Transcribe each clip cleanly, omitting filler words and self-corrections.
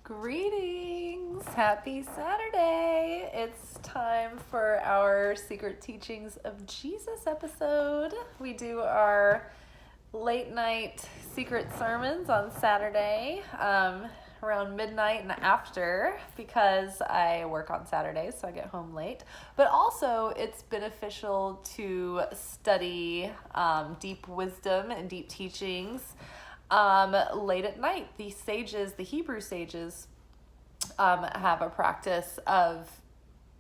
Greetings! Happy Saturday! It's time for our Secret Teachings of Jesus episode. We do our late night secret sermons on Saturday around midnight and after because I work on Saturdays, so I get home late. But also, it's beneficial to study deep wisdom and deep teachings late at night. The Hebrew sages, have a practice of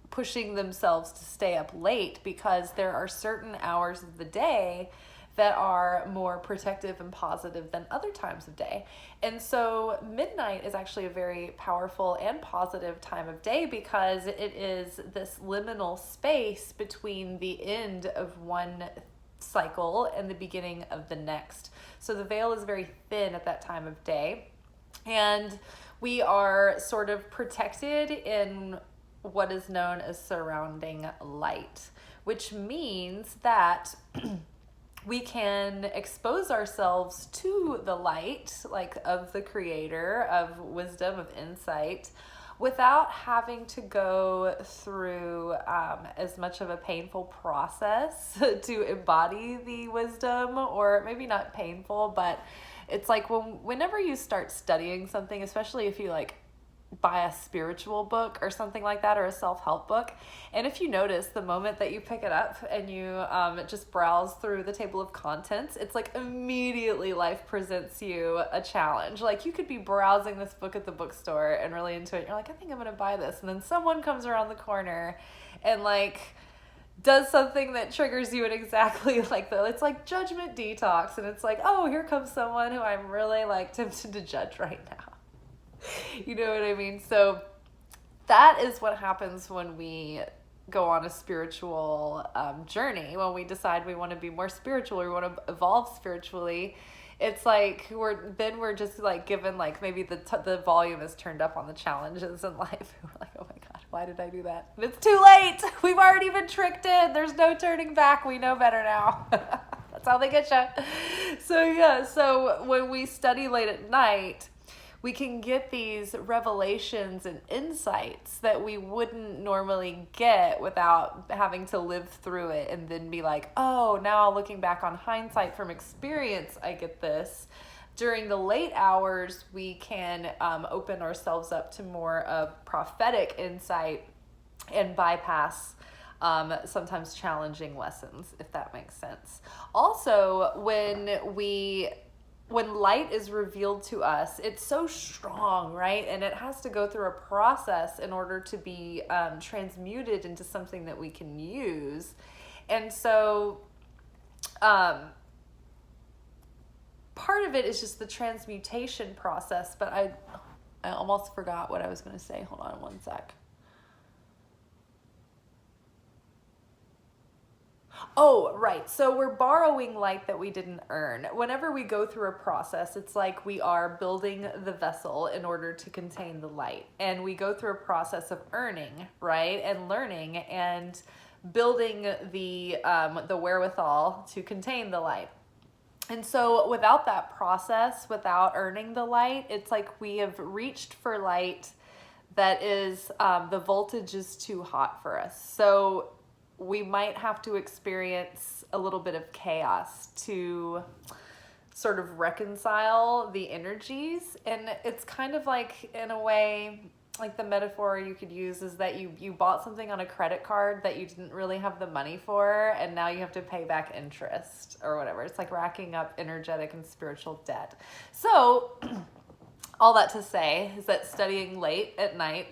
pushing themselves to stay up late because there are certain hours of the day that are more protective and positive than other times of day. And so midnight is actually a very powerful and positive time of day because it is this liminal space between the end of one cycle and the beginning of the next. So the veil is very thin at that time of day. And we are sort of protected in what is known as surrounding light, which means that we can expose ourselves to the light, like of the Creator, of wisdom, of insight, without having to go through as much of a painful process to embody the wisdom, or maybe not painful, but it's like whenever you start studying something, especially if you buy a spiritual book or something like that, or a self-help book, and if you notice the moment that you pick it up and you just browse through the table of contents, it's like immediately life presents you a challenge. Like you could be browsing this book at the bookstore and really into it, you're like, I think I'm gonna buy this, and then someone comes around the corner and does something that triggers you at exactly it's like Judgment Detox, and it's like, oh, here comes someone who I'm really tempted to judge right now. You know what I mean? So that is what happens when we go on a spiritual journey, when we decide we want to be more spiritual, or we want to evolve spiritually. It's like we're just given maybe the volume is turned up on the challenges in life. We're like, oh my God, why did I do that? And it's too late. We've already been tricked in. There's no turning back. We know better now. That's how they get you. So when we study late at night, we can get these revelations and insights that we wouldn't normally get without having to live through it and then be like, oh, now looking back on hindsight from experience, I get this. During the late hours, we can open ourselves up to more of prophetic insight and bypass sometimes challenging lessons, if that makes sense. Also, when light is revealed to us, it's so strong, right? And it has to go through a process in order to be transmuted into something that we can use. And so part of it is just the transmutation process, but I almost forgot what I was going to say. Hold on one sec. Oh, right. So we're borrowing light that we didn't earn. Whenever we go through a process, it's like we are building the vessel in order to contain the light. And we go through a process of earning, right? And learning and building the wherewithal to contain the light. And so without that process, without earning the light, it's like we have reached for light that is, the voltage is too hot for us. So we might have to experience a little bit of chaos to sort of reconcile the energies. And it's kind of like, in a way, like the metaphor you could use is that you bought something on a credit card that you didn't really have the money for, and now you have to pay back interest or whatever. It's like racking up energetic and spiritual debt. So all that to say is that studying late at night,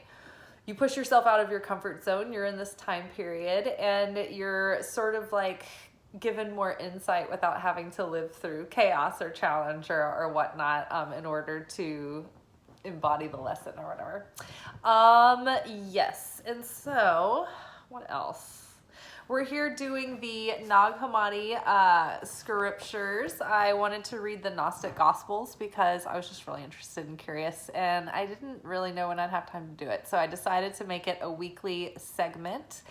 you push yourself out of your comfort zone. You're in this time period and you're sort of given more insight without having to live through chaos or challenge or whatnot in order to embody the lesson or whatever. Yes. And so what else? We're here doing the Nag Hammadi scriptures. I wanted to read the Gnostic Gospels because I was just really interested and curious, and I didn't really know when I'd have time to do it. So I decided to make it a weekly segment.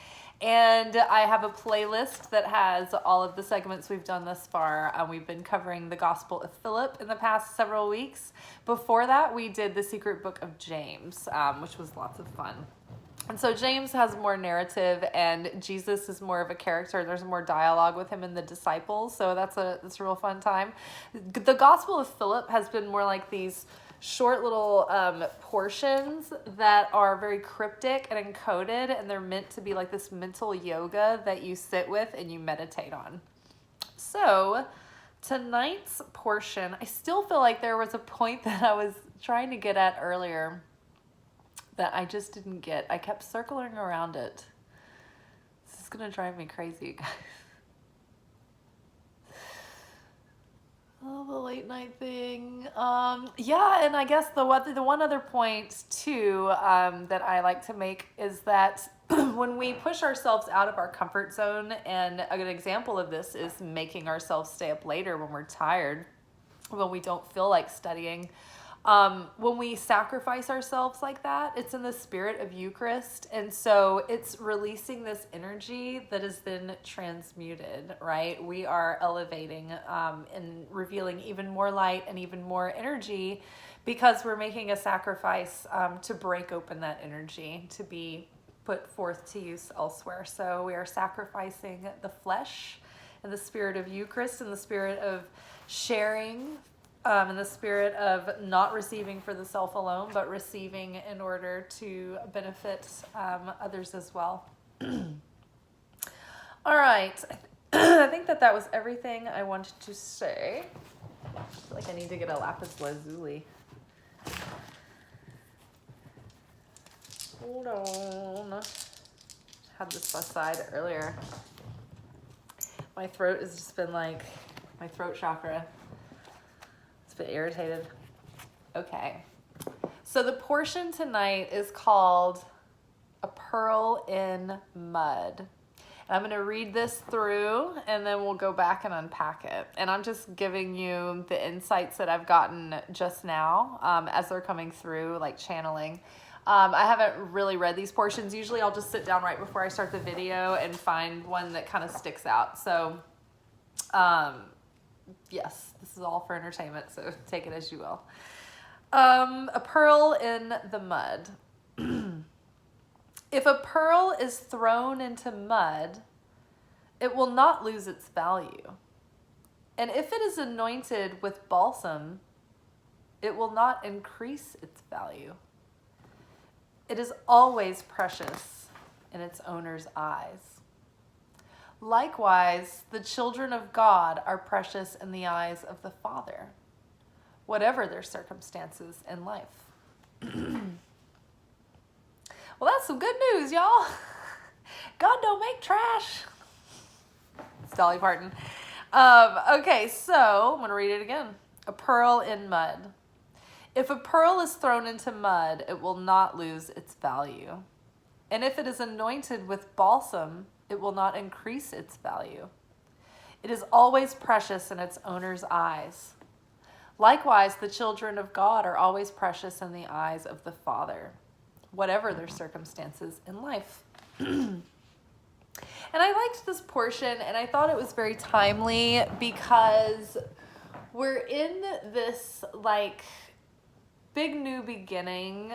And I have a playlist that has all of the segments we've done thus far. We've been covering the Gospel of Philip in the past several weeks. Before that, we did the Secret Book of James, which was lots of fun. And so James has more narrative, and Jesus is more of a character. There's more dialogue with him and the disciples, so that's a real fun time. The Gospel of Philip has been more like these short little portions that are very cryptic and encoded, and they're meant to be like this mental yoga that you sit with and you meditate on. So tonight's portion, I still feel like there was a point that I was trying to get at earlier that I just didn't get. I kept circling around it. This is gonna drive me crazy, guys. Oh, the late night thing. Yeah, and I guess the one other point too that I like to make is that when we push ourselves out of our comfort zone, and a good example of this is making ourselves stay up later when we're tired, when we don't feel like studying. When we sacrifice ourselves like that, it's in the spirit of Eucharist. And so it's releasing this energy that has been transmuted, right? We are elevating and revealing even more light and even more energy because we're making a sacrifice to break open that energy to be put forth to use elsewhere. So we are sacrificing the flesh in the spirit of Eucharist, in the spirit of sharing, in the spirit of not receiving for the self alone, but receiving in order to benefit others as well. All right. I think that was everything I wanted to say. I feel like I need to get a lapis lazuli. Hold on. Had this aside earlier. My throat has just been like, my throat chakra. It's a bit irritated. Okay. So the portion tonight is called A Pearl in Mud. And I'm going to read this through and then we'll go back and unpack it. And I'm just giving you the insights that I've gotten just now as they're coming through, like channeling. I haven't really read these portions. Usually I'll just sit down right before I start the video and find one that kind of sticks out. So, yes, this is all for entertainment, so take it as you will. A pearl in the mud. If a pearl is thrown into mud, it will not lose its value. And if it is anointed with balsam, it will not increase its value. It is always precious in its owner's eyes. Likewise, the children of God are precious in the eyes of the Father, whatever their circumstances in life. Well, that's some good news, y'all. God don't make trash. It's Dolly Parton. Okay, so I'm going to read it again. A pearl in mud. If a pearl is thrown into mud, it will not lose its value. And if it is anointed with balsam, it will not increase its value. It is always precious in its owner's eyes. Likewise, the children of God are always precious in the eyes of the Father, whatever their circumstances in life. And I liked this portion, and I thought it was very timely because we're in this, like, big new beginning,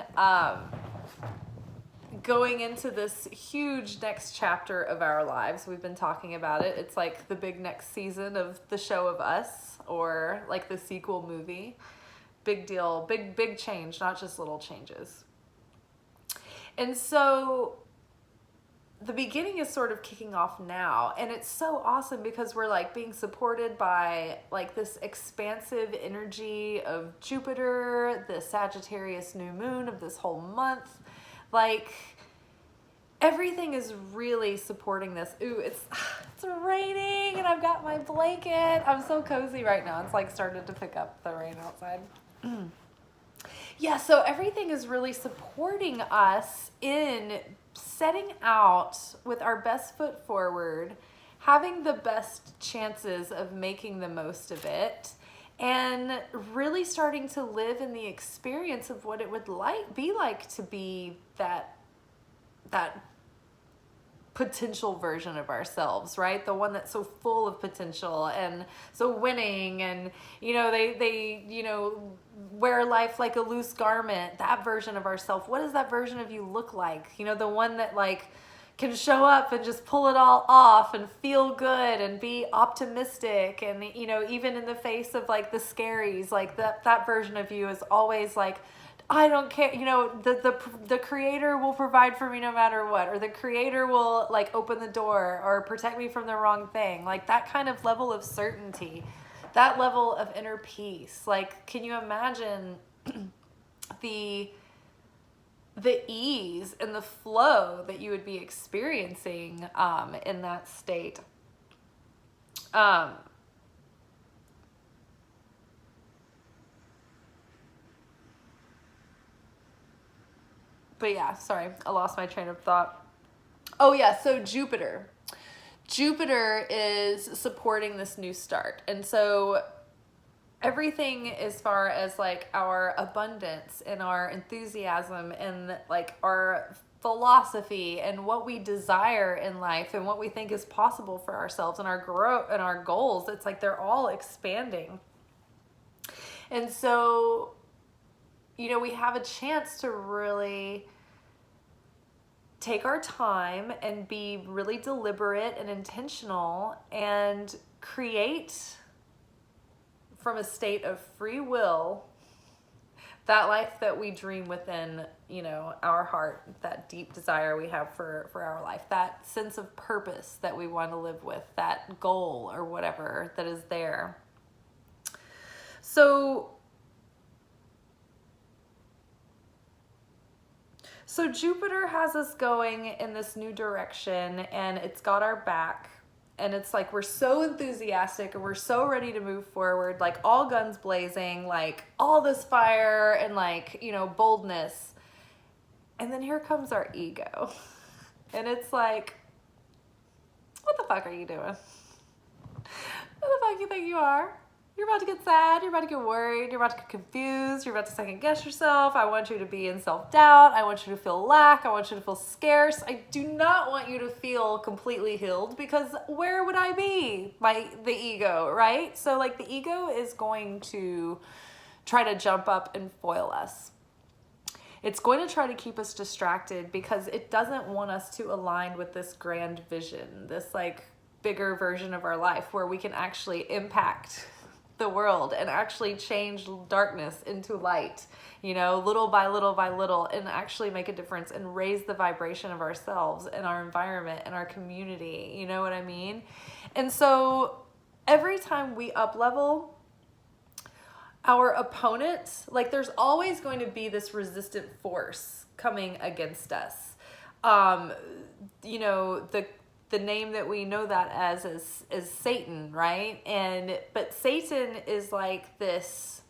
going into this huge next chapter of our lives. We've been talking about it. It's like the big next season of the show of Us, or like the sequel movie. Big deal, big change, not just little changes. And so the beginning is sort of kicking off now, and it's so awesome because we're like being supported by like this expansive energy of Jupiter, the Sagittarius new moon of this whole month. Like, everything is really supporting this. Ooh, it's raining, and I've got my blanket. I'm so cozy right now. It's like started to pick up the rain outside. Yeah, so everything is really supporting us in setting out with our best foot forward, having the best chances of making the most of it, and really starting to live in the experience of what it would be like to be that potential version of ourselves, right? The one that's so full of potential and so winning, and they wear life like a loose garment. That version of ourselves, what does that version of you look like? The one that like can show up and just pull it all off and feel good and be optimistic, and even in the face of like the scaries, like that version of you is always like, I don't care, the creator will provide for me no matter what, or the creator will like open the door or protect me from the wrong thing. Like that kind of level of certainty, that level of inner peace. Like, can you imagine the ease and the flow that you would be experiencing in that state? But yeah, sorry, I lost my train of thought. Oh yeah, so Jupiter is supporting this new start. And so everything as far as like our abundance and our enthusiasm and like our philosophy and what we desire in life and what we think is possible for ourselves and our growth and our goals, it's like they're all expanding. And so we have a chance to really take our time and be really deliberate and intentional and create from a state of free will that life that we dream within, our heart, that deep desire we have for our life, that sense of purpose that we want to live with, that goal or whatever that is there. So Jupiter has us going in this new direction, and it's got our back, and it's like we're so enthusiastic and we're so ready to move forward, like all guns blazing, like all this fire and like, boldness. And then here comes our ego. And it's like, what the fuck are you doing? Who the fuck you think you are? You're about to get sad, you're about to get worried, you're about to get confused, you're about to second guess yourself. I want you to be in self-doubt. I want you to feel lack. I want you to feel scarce. I do not want you to feel completely healed, because where would I be? The ego, right? So like the ego is going to try to jump up and foil us. It's going to try to keep us distracted because it doesn't want us to align with this grand vision, this like bigger version of our life where we can actually impact the world and actually change darkness into light, little by little by little, and actually make a difference and raise the vibration of ourselves and our environment and our community. You know what I mean? And so every time we up level, our opponent, like there's always going to be this resistant force coming against us. The name that we know that as is Satan, right? But Satan is like this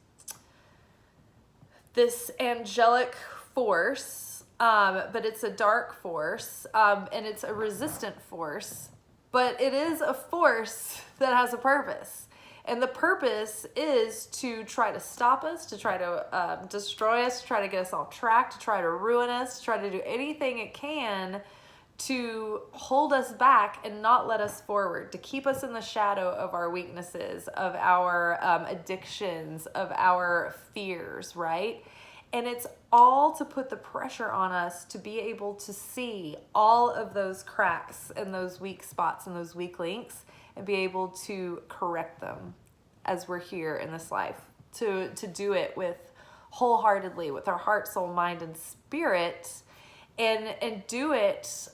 angelic force, but it's a dark force, and it's a resistant force, but it is a force that has a purpose. And the purpose is to try to stop us, to try to destroy us, to try to get us off track, to try to ruin us, to try to do anything it can to hold us back and not let us forward, to keep us in the shadow of our weaknesses, of our addictions, of our fears, right? And it's all to put the pressure on us to be able to see all of those cracks and those weak spots and those weak links and be able to correct them as we're here in this life, to do it with wholeheartedly, with our heart, soul, mind, and spirit, and do it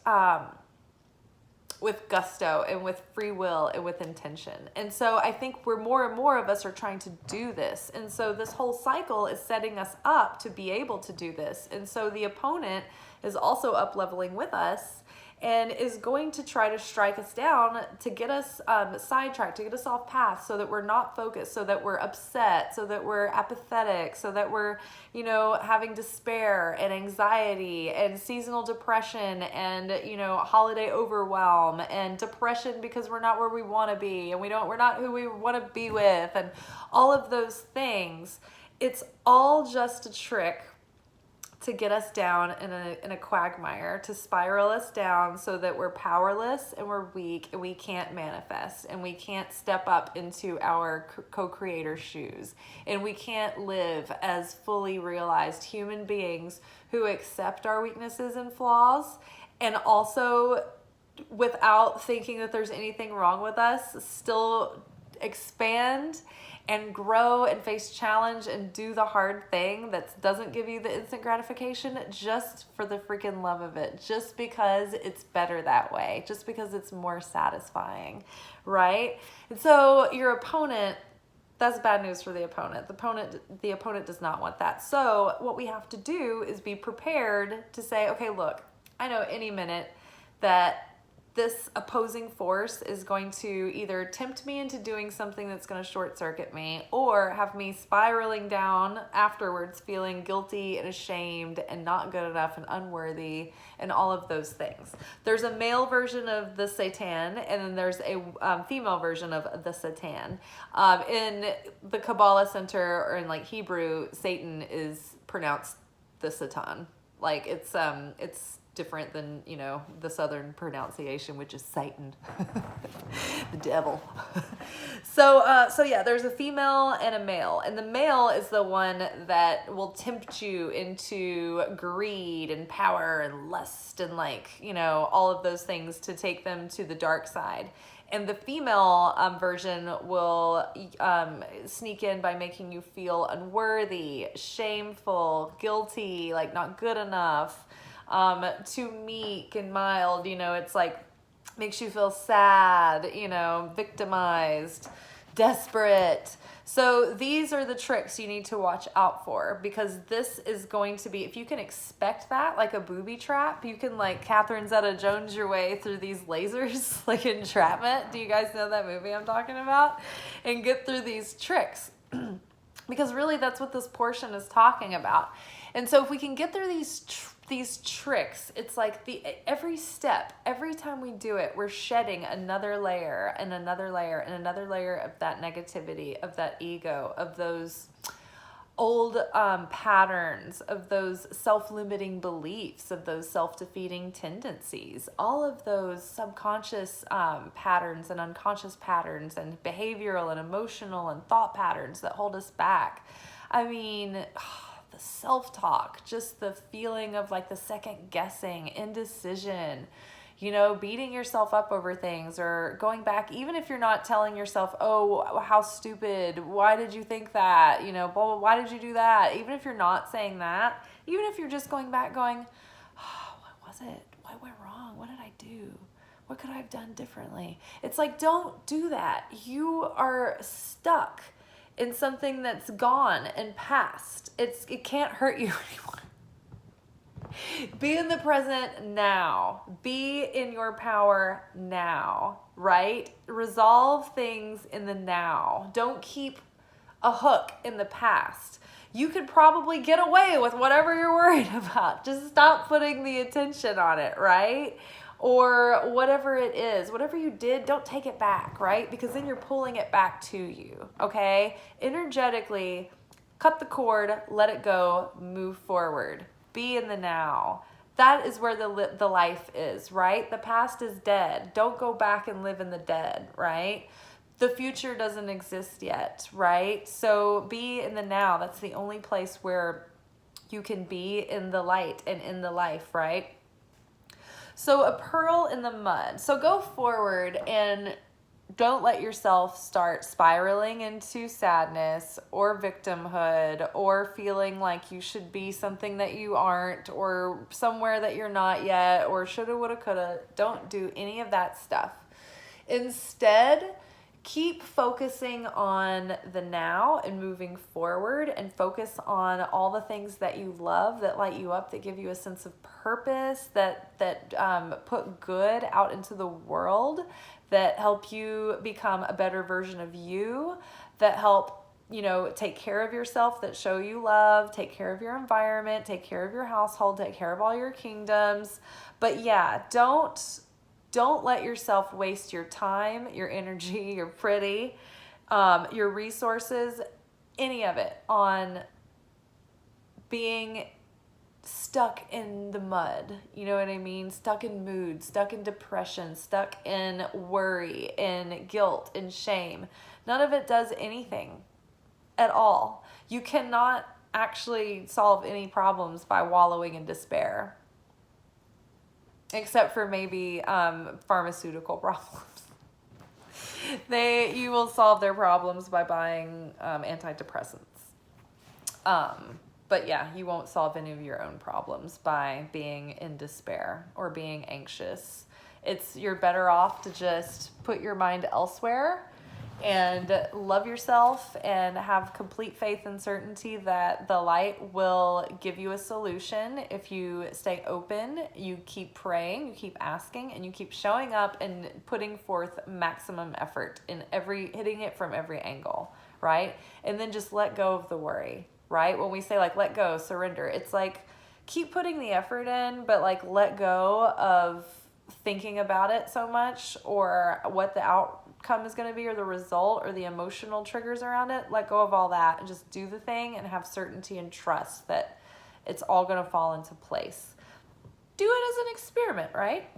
with gusto and with free will and with intention. And so I think more and more of us are trying to do this. And so this whole cycle is setting us up to be able to do this. And so the opponent is also up leveling with us and is going to try to strike us down to get us sidetracked, to get us off path, so that we're not focused, so that we're upset, so that we're apathetic, so that we're, having despair and anxiety and seasonal depression and, holiday overwhelm and depression because we're not where we want to be and we're not who we want to be with and all of those things. It's all just a trick to get us down in a quagmire, to spiral us down so that we're powerless and we're weak and we can't manifest and we can't step up into our co-creator shoes and we can't live as fully realized human beings who accept our weaknesses and flaws, and also without thinking that there's anything wrong with us, still expand and grow and face challenge and do the hard thing that doesn't give you the instant gratification just for the freaking love of it, just because it's better that way, just because it's more satisfying, right? And so your opponent, that's bad news for the opponent. The opponent does not want that. So what we have to do is be prepared to say, okay, look, I know any minute that this opposing force is going to either tempt me into doing something that's going to short circuit me or have me spiraling down afterwards feeling guilty and ashamed and not good enough and unworthy and all of those things. There's a male version of the Satan and then there's a female version of the Satan. In the Kabbalah Center or in like Hebrew, Satan is pronounced the Satan. Like it's different than, you know, the southern pronunciation, which is Satan, the devil. So yeah, there's a female and a male, and the male is the one that will tempt you into greed and power and lust and, like, you know, all of those things to take them to the dark side. And the female version will sneak in by making you feel unworthy, shameful, guilty, like not good enough, too meek and mild. You know, it's like makes you feel sad, you know, victimized, desperate. So these are the tricks you need to watch out for, because this is going to be, if you can expect that, like a booby trap, you can like Catherine Zeta-Jones your way through these lasers, like Entrapment. Do you guys know that movie I'm talking about? And get through these tricks. Because really that's what this portion is talking about. And so if we can get through these tricks, it's like every step, every time we do it, we're shedding another layer and another layer and another layer of that negativity, of that ego, of those old patterns, of those self-limiting beliefs, of those self-defeating tendencies, all of those subconscious patterns and unconscious patterns and behavioral and emotional and thought patterns that hold us back. I mean, the self-talk, just the feeling of like the second guessing, indecision, you know, beating yourself up over things, or going back, even if you're not telling yourself, oh, how stupid, why did you think that, you know, blah, blah, why did you do that? Even if you're not saying that, even if you're just going back going, oh, what was it? What went wrong? What did I do? What could I have done differently? It's like, don't do that. You are stuck in something that's gone and past. It can't hurt you anymore. Be in the present now. Be in your power now, right? Resolve things in the now. Don't keep a hook in the past. You could probably get away with whatever you're worried about. Just stop putting the attention on it, right? Or whatever it is, whatever you did, don't take it back, right? Because then you're pulling it back to you, okay? Energetically, cut the cord, let it go, move forward. Be in the now. That is where the life is, right? The past is dead. Don't go back and live in the dead, right? The future doesn't exist yet, right? So be in the now. That's the only place where you can be in the light and in the life, right? So a pearl in the mud. So go forward and don't let yourself start spiraling into sadness or victimhood or feeling like you should be something that you aren't or somewhere that you're not yet or shoulda, woulda, coulda. Don't do any of that stuff. Instead, keep focusing on the now and moving forward, and focus on all the things that you love, that light you up, that give you a sense of purpose, that put good out into the world, that help you become a better version of you, that help, you know, take care of yourself, that show you love, take care of your environment, take care of your household, take care of all your kingdoms. But yeah, don't let yourself waste your time, your energy, your pretty, your resources, any of it on being stuck in the mud, you know what I mean? Stuck in mood, stuck in depression, stuck in worry, in guilt, in shame. None of it does anything at all. You cannot actually solve any problems by wallowing in despair, except for maybe pharmaceutical problems. You will solve their problems by buying antidepressants. But yeah, you won't solve any of your own problems by being in despair or being anxious. You're better off to just put your mind elsewhere and love yourself and have complete faith and certainty that the light will give you a solution if you stay open, you keep praying, you keep asking, and you keep showing up and putting forth maximum effort in hitting it from every angle, right? And then just let go of the worry, right? When we say like let go, surrender, it's like keep putting the effort in, but like let go of thinking about it so much or what the outcome is going to be or the result or the emotional triggers around it. Let go of all that and just do the thing and have certainty and trust that it's all going to fall into place. Do it as an experiment, right?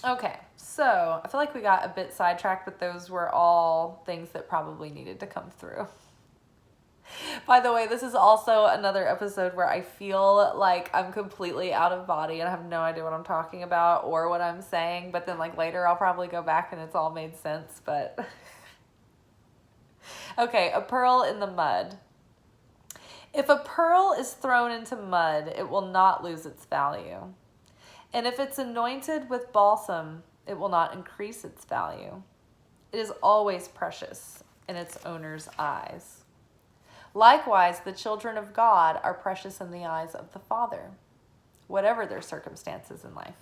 Okay, so I feel like we got a bit sidetracked, but those were all things that probably needed to come through. By the way, this is also another episode where I feel like I'm completely out of body and I have no idea what I'm talking about or what I'm saying, but then like later I'll probably go back and it's all made sense, but okay, a pearl in the mud. If a pearl is thrown into mud, it will not lose its value. And if it's anointed with balsam, it will not increase its value. It is always precious in its owner's eyes. Likewise, the children of God are precious in the eyes of the Father, whatever their circumstances in life.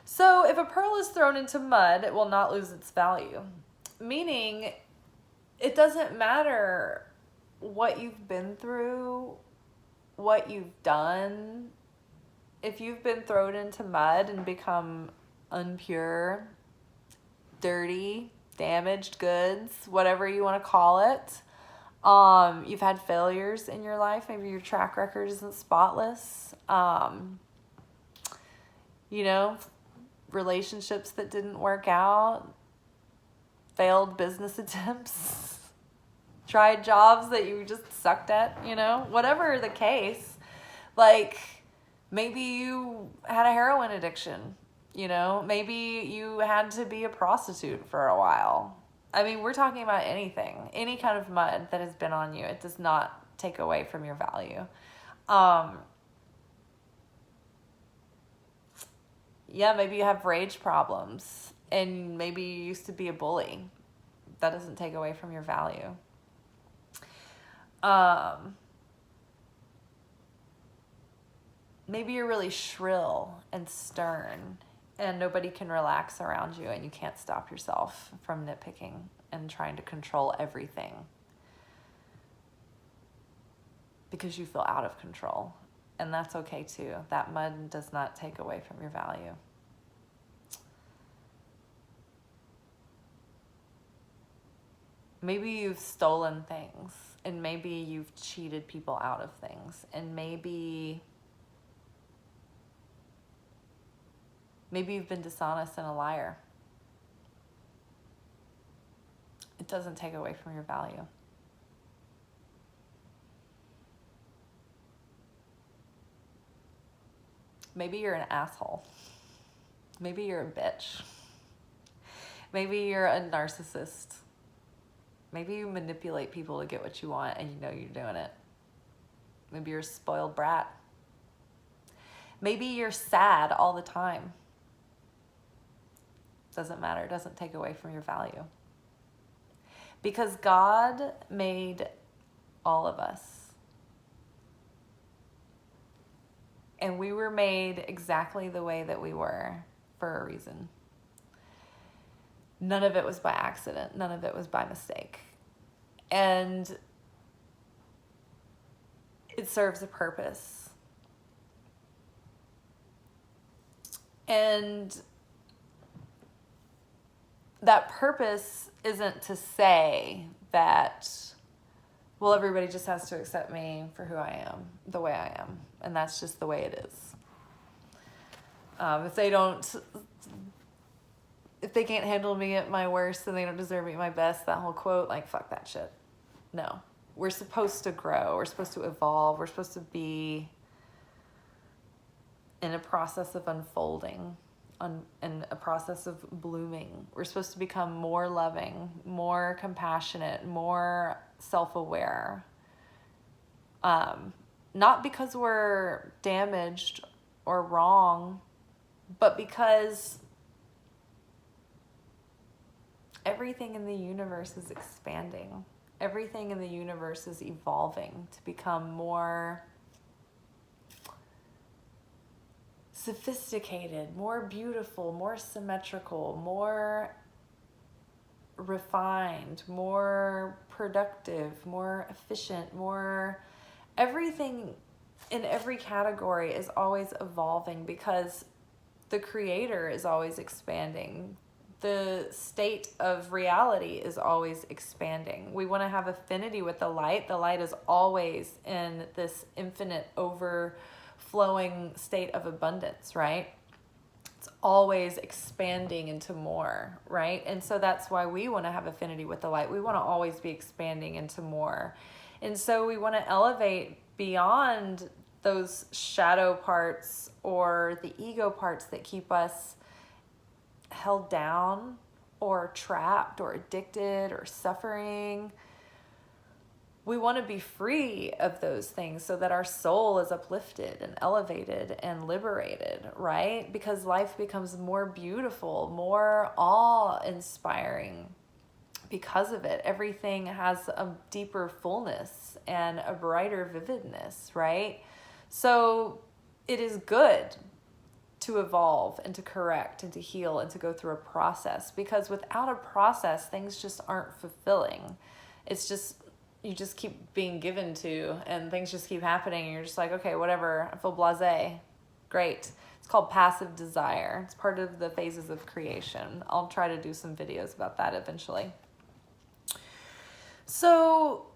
So if a pearl is thrown into mud, it will not lose its value. Meaning, it doesn't matter what you've been through, what you've done. If you've been thrown into mud and become unpure, dirty, damaged goods, whatever you want to call it, you've had failures in your life. Maybe your track record isn't spotless. Relationships that didn't work out, failed business attempts, tried jobs that you just sucked at, whatever the case. Like maybe you had a heroin addiction, maybe you had to be a prostitute for a while. I mean, we're talking about anything, any kind of mud that has been on you. It does not take away from your value. Maybe you have rage problems and maybe you used to be a bully. That doesn't take away from your value. Maybe you're really shrill and stern and nobody can relax around you and you can't stop yourself from nitpicking and trying to control everything because you feel out of control. And that's okay too. That mud does not take away from your value. Maybe you've stolen things and maybe you've cheated people out of things and maybe you've been dishonest and a liar. It doesn't take away from your value. Maybe you're an asshole. Maybe you're a bitch. Maybe you're a narcissist. Maybe you manipulate people to get what you want and you know you're doing it. Maybe you're a spoiled brat. Maybe you're sad all the time. Doesn't matter. It doesn't take away from your value. Because God made all of us. And we were made exactly the way that we were for a reason. None of it was by accident. None of it was by mistake. And it serves a purpose. And that purpose isn't to say that well, everybody just has to accept me for who I am, the way I am. And that's just the way it is. If they can't handle me at my worst, then they don't deserve me at my best, that whole quote, like, fuck that shit. No. We're supposed to grow. We're supposed to evolve. We're supposed to be in a process of unfolding, in a process of blooming. We're supposed to become more loving, more compassionate, more self-aware. Not because we're damaged or wrong, but because everything in the universe is expanding. Everything in the universe is evolving to become more sophisticated, more beautiful, more symmetrical, more refined, more productive, more efficient, more... Everything in every category is always evolving because the creator is always expanding. The state of reality is always expanding. We want to have affinity with the light. The light is always in this infinite overflowing state of abundance, right? It's always expanding into more, right? And so that's why we want to have affinity with the light. We want to always be expanding into more. And so we want to elevate beyond those shadow parts or the ego parts that keep us held down or trapped or addicted or suffering. We want to be free of those things so that our soul is uplifted and elevated and liberated, right? Because life becomes more beautiful, more awe-inspiring because of it. Everything has a deeper fullness and a brighter vividness, right? So it is good to evolve and to correct and to heal and to go through a process, because without a process, things just aren't fulfilling. It's just, you just keep being given to and things just keep happening and you're just like, okay, whatever, I feel blasé. Great. It's called passive desire. It's part of the phases of creation. I'll try to do some videos about that eventually. So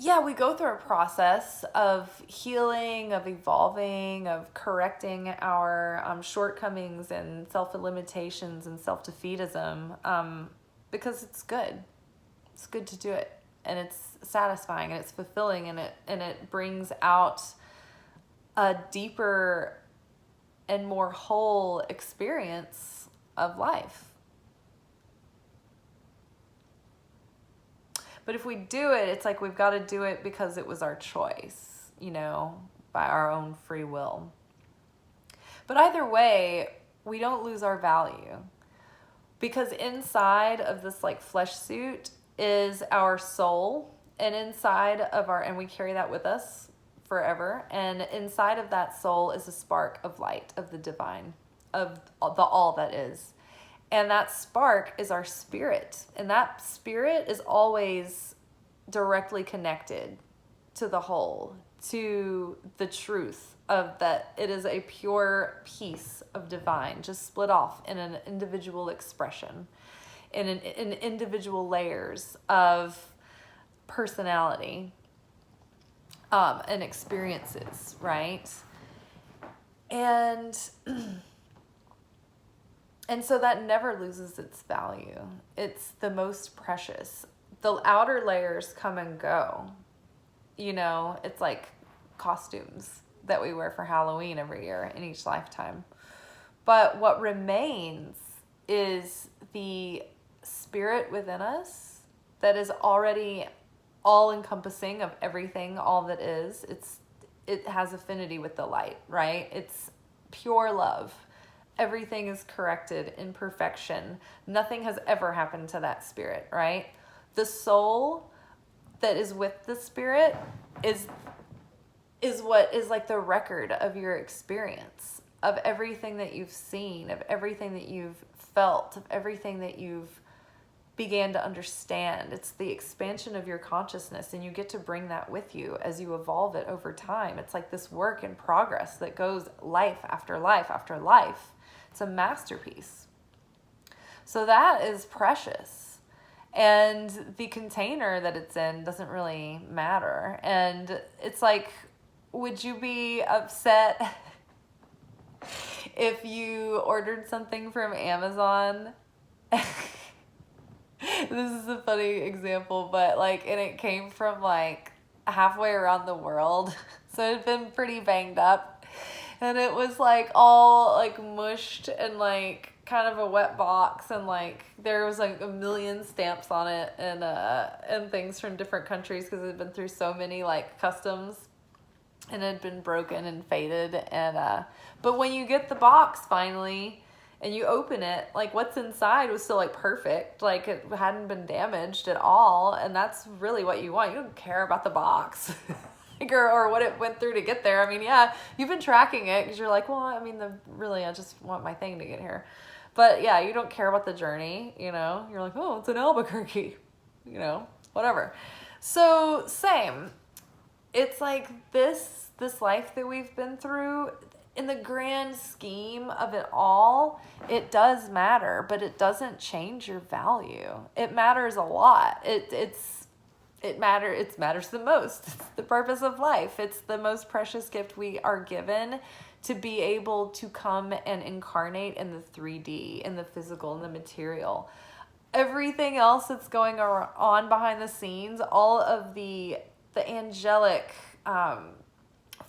yeah, we go through a process of healing, of evolving, of correcting our shortcomings and self-limitations and self-defeatism, because it's good. It's good to do it, and it's satisfying, and it's fulfilling, and it brings out a deeper and more whole experience of life. But if we do it, it's like we've got to do it because it was our choice, by our own free will. But either way, we don't lose our value, because inside of this like flesh suit is our soul, and inside of and we carry that with us forever. And inside of that soul is a spark of light, of the divine, of the all that is. And that spark is our spirit. And that spirit is always directly connected to the whole, to the truth of that it is a pure piece of divine, just split off in an individual expression, in individual layers of personality and experiences, right? And so that never loses its value. It's the most precious. The outer layers come and go. It's like costumes that we wear for Halloween every year in each lifetime. But what remains is the spirit within us that is already all-encompassing of everything, all that is. It has affinity with the light, right? It's pure love. Everything is corrected in perfection. Nothing has ever happened to that spirit, right? The soul that is with the spirit is what is like the record of your experience, of everything that you've seen, of everything that you've felt, of everything that you've began to understand. It's the expansion of your consciousness, and you get to bring that with you as you evolve it over time. It's like this work in progress that goes life after life after life. It's a masterpiece. So that is precious. And the container that it's in doesn't really matter. And it's like, would you be upset if you ordered something from Amazon? This is a funny example, but like, and it came from like halfway around the world. So it had been pretty banged up. And it was like all like mushed and like kind of a wet box, and like there was like a million stamps on it and things from different countries because it had been through so many like customs, and it had been broken and faded. And but when you get the box finally and you open it, like what's inside was still like perfect, like it hadn't been damaged at all. And that's really what you want. You don't care about the box or what it went through to get there. I mean, yeah, you've been tracking it because you're like, well, I mean, really, I just want my thing to get here. But yeah, you don't care about the journey, you know? You're like, oh, it's in Albuquerque, you know, whatever. So same. It's like this life that we've been through, in the grand scheme of it all, it does matter, but it doesn't change your value. It matters a lot. It matters the most. It's the purpose of life. It's the most precious gift we are given, to be able to come and incarnate in the 3D, in the physical, in the material. Everything else that's going on behind the scenes, all of the angelic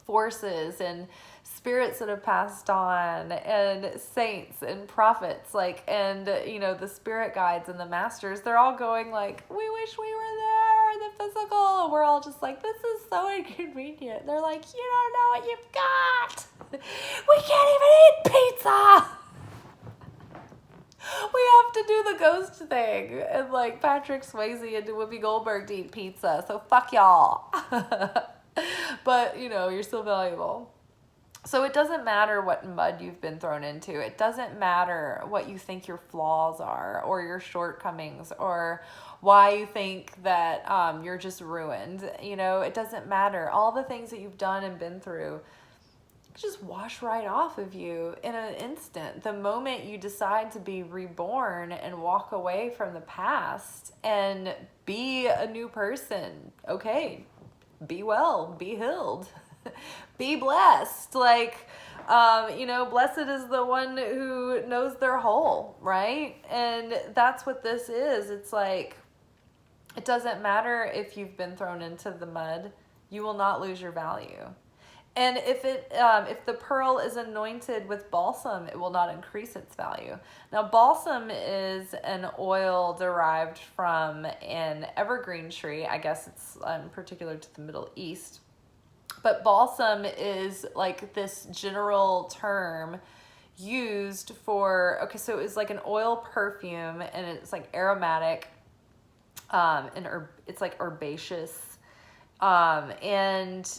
forces and spirits that have passed on, and saints and prophets, like, and you know, the spirit guides and the masters, they're all going like, we wish we were there in the physical. We're all just like, this is so inconvenient. They're like, you don't know what you've got. We can't even eat pizza. We have to do the ghost thing, and like Patrick Swayze and Whoopi Goldberg to eat pizza, so fuck y'all. But you know, you're still valuable. So it doesn't matter what mud you've been thrown into. It doesn't matter what you think your flaws are, or your shortcomings, or why you think that you're just ruined. You know, it doesn't matter. All the things that you've done and been through just wash right off of you in an instant. The moment you decide to be reborn and walk away from the past and be a new person, okay, be well, be healed. Be blessed. Like, you know, blessed is the one who knows their whole, right? And that's what this is. It's like, it doesn't matter if you've been thrown into the mud, you will not lose your value. And if the pearl is anointed with balsam, it will not increase its value. Now, balsam is an oil derived from an evergreen tree. I guess it's particular to the Middle East. But balsam is like this general term used for, okay, so it's like an oil perfume, and it's like aromatic, and it's like herbaceous, and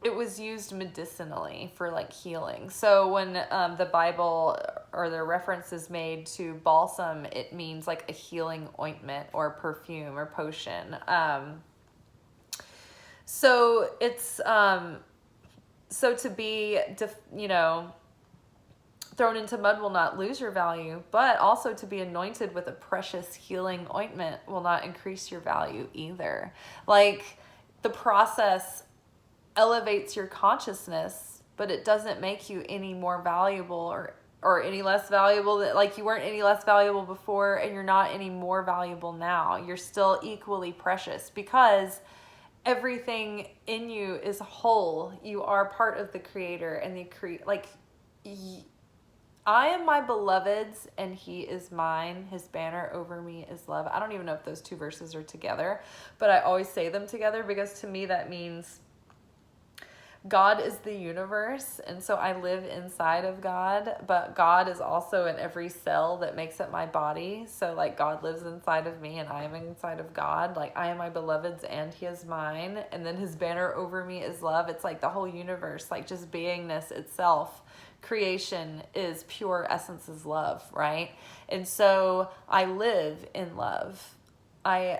it was used medicinally for like healing. So when the Bible or the reference is made to balsam, it means like a healing ointment or perfume or potion. So it's so to be thrown into mud will not lose your value, but also to be anointed with a precious healing ointment will not increase your value either. Like, the process elevates your consciousness, but it doesn't make you any more valuable or any less valuable. That, like, you weren't any less valuable before, and you're not any more valuable now. You're still equally precious, because everything in you is whole. You are part of the Creator, and I am my beloved's, and he is mine. His banner over me is love. I don't even know if those two verses are together, but I always say them together because to me that means God is the universe, and so I live inside of God, but God is also in every cell that makes up my body. So like, God lives inside of me, and I am inside of God. Like, I am my beloved's, and he is mine. And then his banner over me is love. It's like the whole universe, like just beingness itself. Creation is pure essence is love, right? And so I live in love. I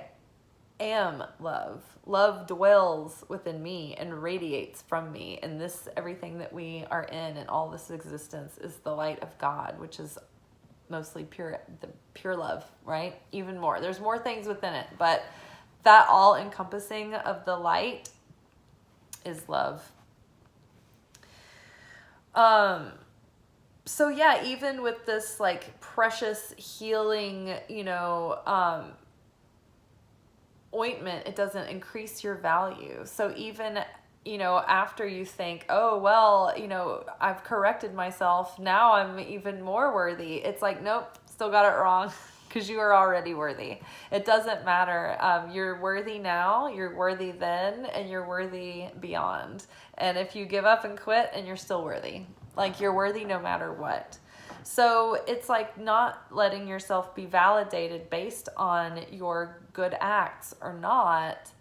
am love. Love dwells within me and radiates from me. And this, everything that we are in and all this existence, is the light of God, which is mostly the pure love, right? Even more. There's more things within it, but that all encompassing of the light is love. So yeah, even with this like precious healing, ointment, it doesn't increase your value. So even, after you think, oh, well, I've corrected myself, now I'm even more worthy. It's like, nope, still got it wrong, because you are already worthy. It doesn't matter. You're worthy now, you're worthy then, and you're worthy beyond. And if you give up and quit, and you're still worthy. Like, you're worthy no matter what. So it's like not letting yourself be validated based on your good acts or not.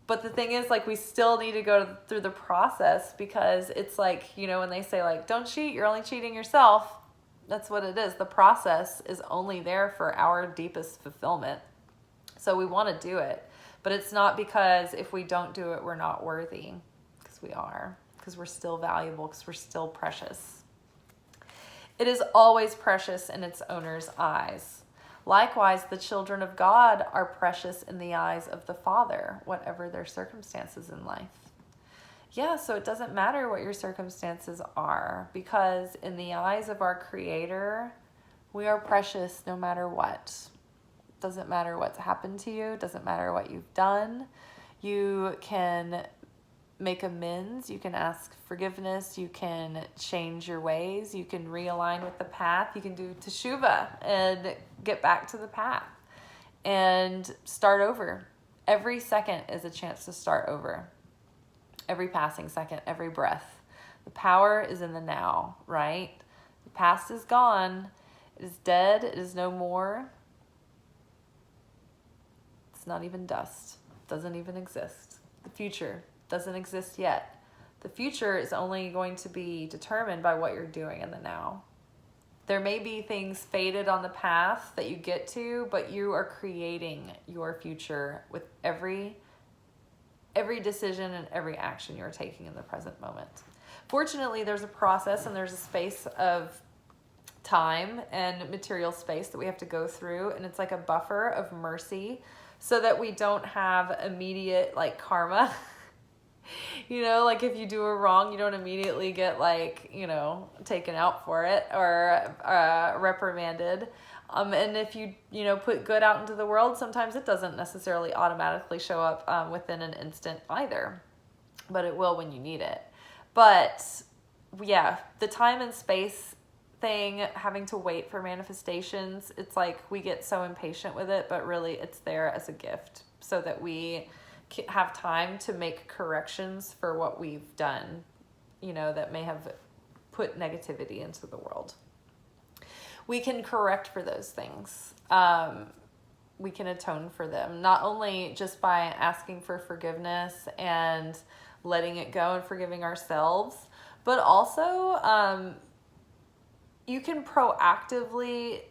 But the thing is, like, we still need to go through the process, because it's like, when they say, like, don't cheat, you're only cheating yourself. That's what it is. The process is only there for our deepest fulfillment. So we want to do it. But it's not because if we don't do it, we're not worthy. Because we are. Because we're still valuable. Because we're still precious. It is always precious in its owner's eyes. Likewise, the children of God are precious in the eyes of the Father, whatever their circumstances in life. Yeah, so it doesn't matter what your circumstances are, because in the eyes of our Creator, we are precious no matter what. Doesn't matter what's happened to you, doesn't matter what you've done. You can make amends, you can ask forgiveness, you can change your ways, you can realign with the path, you can do teshuvah and get back to the path and start over. Every second is a chance to start over. Every passing second, every breath. The power is in the now, right? The past is gone. It is dead. It is no more. It's not even dust. It doesn't even exist. The future doesn't exist yet. The future is only going to be determined by what you're doing in the now. There may be things fated on the path that you get to, but you are creating your future with every decision and every action you're taking in the present moment. Fortunately, there's a process and there's a space of time and material space that we have to go through, and it's like a buffer of mercy so that we don't have immediate like karma. Like if you do a wrong, you don't immediately get like, taken out for it or reprimanded. And if you put good out into the world, sometimes it doesn't necessarily automatically show up within an instant either, but it will when you need it. But yeah, the time and space thing, having to wait for manifestations, it's like we get so impatient with it, but really it's there as a gift so that we have time to make corrections for what we've done, that may have put negativity into the world. We can correct for those things. We can atone for them, not only just by asking for forgiveness and letting it go and forgiving ourselves, but also you can proactively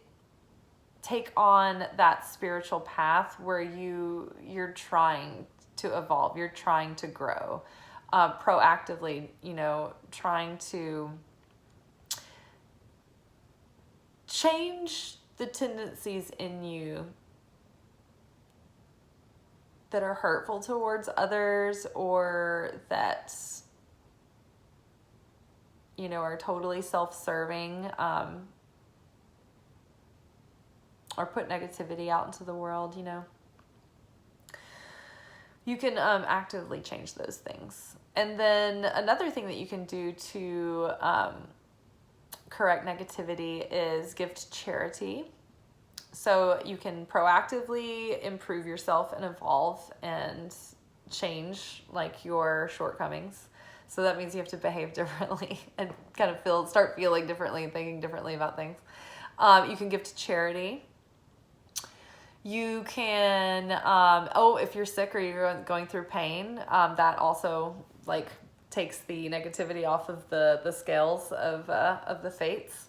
take on that spiritual path where you're trying to evolve, you're trying to grow, proactively, trying to change the tendencies in you that are hurtful towards others or that, are totally self-serving, or put negativity out into the world, You can actively change those things. And then another thing that you can do to correct negativity is give to charity. So you can proactively improve yourself and evolve and change like your shortcomings. So that means you have to behave differently and kind of start feeling differently and thinking differently about things. You can give to charity. You can, if you're sick or you're going through pain, that also like takes the negativity off of the scales of the fates.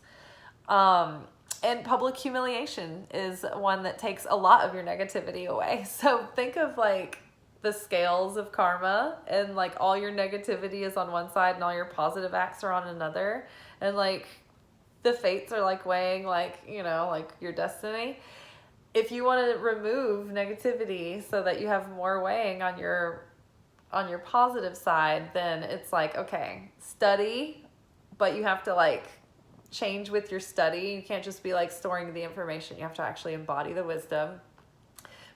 And public humiliation is one that takes a lot of your negativity away. So think of like the scales of karma, and like all your negativity is on one side and all your positive acts are on another. And like the fates are like weighing, like, you know, like your destiny. If you want to remove negativity so that you have more weighing on your positive side, then it's like, okay, study, but you have to like change with your study. You can't just be like storing the information. You have to actually embody the wisdom.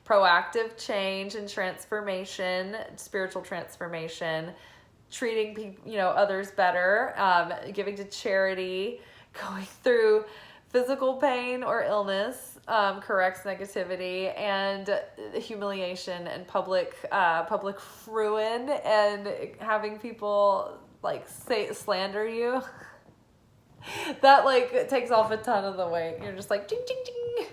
Proactive change and transformation, spiritual transformation, treating people, you know, others better, giving to charity, going through physical pain or illness, corrects negativity, and humiliation and public ruin, and having people like slander you. That like takes off a ton of the weight. You're just like ding ding ding.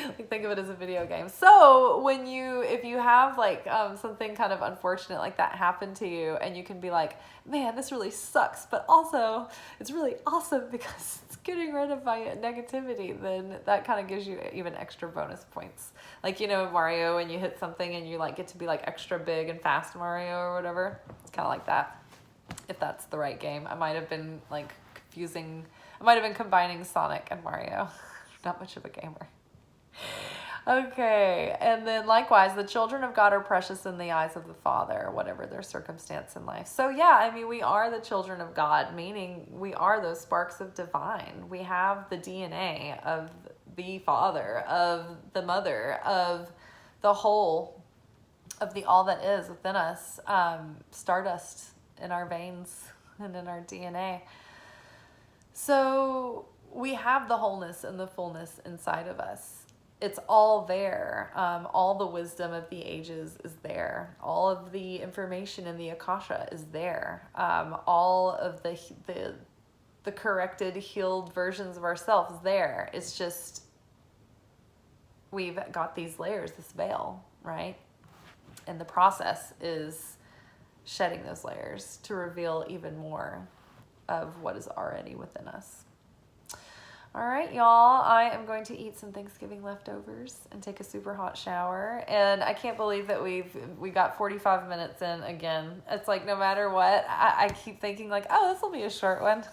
Like, think of it as a video game. So if you have like something kind of unfortunate like that happen to you, and you can be like, man, this really sucks, but also it's really awesome because it's getting rid of my negativity, then that kind of gives you even extra bonus points. Like, you know, Mario, when you hit something and you like get to be like extra big and fast Mario or whatever, it's kind of like that. If that's the right game. I might have been like combining Sonic and Mario. Not much of a gamer. Okay, and then likewise, the children of God are precious in the eyes of the Father, whatever their circumstance in life. So yeah, I mean, we are the children of God, meaning we are those sparks of divine. We have the DNA of the Father, of the Mother, of the whole, of the all that is within us, stardust in our veins and in our DNA. So we have the wholeness and the fullness inside of us. It's all there. All the wisdom of the ages is there. All of the information in the Akasha is there. All of the corrected, healed versions of ourselves is there. It's just we've got these layers, this veil, right? And the process is shedding those layers to reveal even more of what is already within us. All right, y'all, I am going to eat some Thanksgiving leftovers and take a super hot shower. And I can't believe that we got 45 minutes in again. It's like no matter what, I keep thinking like, oh, this will be a short one.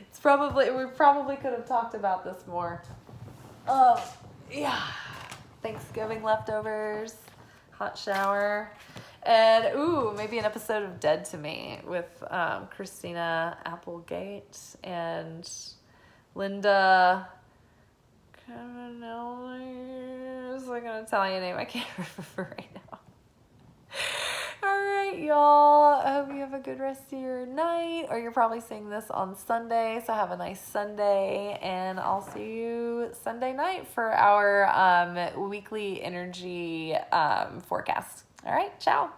It's probably, we probably could have talked about this more. Yeah. Thanksgiving leftovers, hot shower. And, maybe an episode of Dead to Me with Christina Applegate and Linda. I don't know. It's like an Italian name. I can't remember right now. All right, y'all. I hope you have a good rest of your night. Or you're probably seeing this on Sunday. So have a nice Sunday. And I'll see you Sunday night for our weekly energy forecast. All right, ciao.